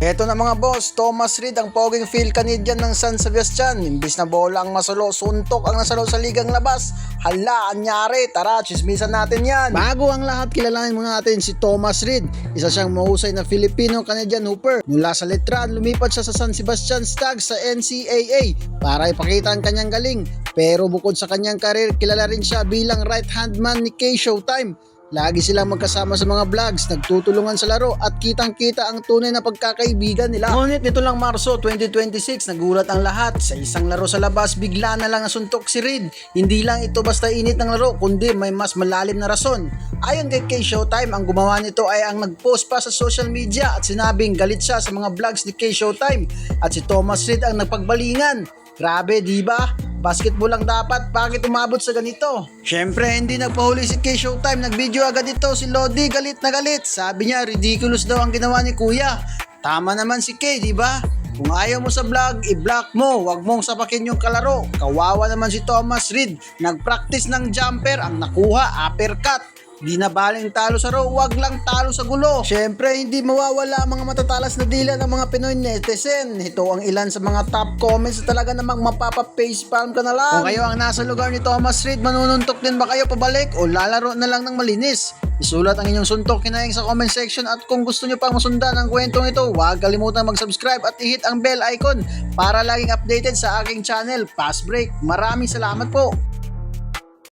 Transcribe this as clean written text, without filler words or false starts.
Eto na mga boss, Thomas Reid ang poging field Canadian ng San Sebastian. Imbis na bola ang masalo, suntok ang nasalo sa ligang labas. Hala, anyari, tara, chismisan natin yan. Bago ang lahat, kilalanin muna natin si Thomas Reid. Isa siyang mahusay na Filipino-Canadian hooper. Mula sa Letran, lumipat siya sa San Sebastian Stags sa NCAA para ipakita ang kanyang galing. Pero bukod sa kanyang karir, kilala rin siya bilang right-hand man ni Kay Showtime. Lagi silang magkasama sa mga vlogs, nagtutulungan sa laro at kitang-kita ang tunay na pagkakaibigan nila. Ngunit nito lang Marso 2026, nagulat ang lahat. Sa isang laro sa labas, bigla na lang nasuntok si Reid. Hindi lang ito basta init ng laro, kundi may mas malalim na rason. Ayon kay Showtime, ang gumawa nito ay ang nagpost pa sa social media at sinabing galit siya sa mga vlogs ni Kay Showtime at si Thomas Reid ang nagpagbalingan. Grabe, di ba? Basketball lang dapat, bakit umabot sa ganito? Syempre, hindi nagpahuli si Kay Showtime, nagvideo agad ito si Lodi, galit na galit. Sabi niya, ridiculous daw ang ginawa ni Kuya. Tama naman si Kay, di ba? Kung ayaw mo sa vlog, i-block mo, wag mong sapakin yung kalaro. Kawawa naman si Thomas Reid, nagpractice ng jumper, ang nakuha, uppercut. Di na baling talo sa raw, wag lang talo sa gulo. Syempre, hindi mawawala ang mga matatalas na dila ng mga Pinoy netizen. Ito ang ilan sa mga top comments na talaga namang mapapa-facepalm ka na lang. Kung kayo ang nasa lugar ni Thomas Reid, manununtok din ba kayo pabalik o lalaro na lang ng malinis? Isulat ang inyong suntok hinahing sa comment section at kung gusto nyo pang masundan ang kwentong ito, huwag kalimutan mag-subscribe at i-hit ang bell icon para laging updated sa aking channel. Pass break. Maraming salamat po.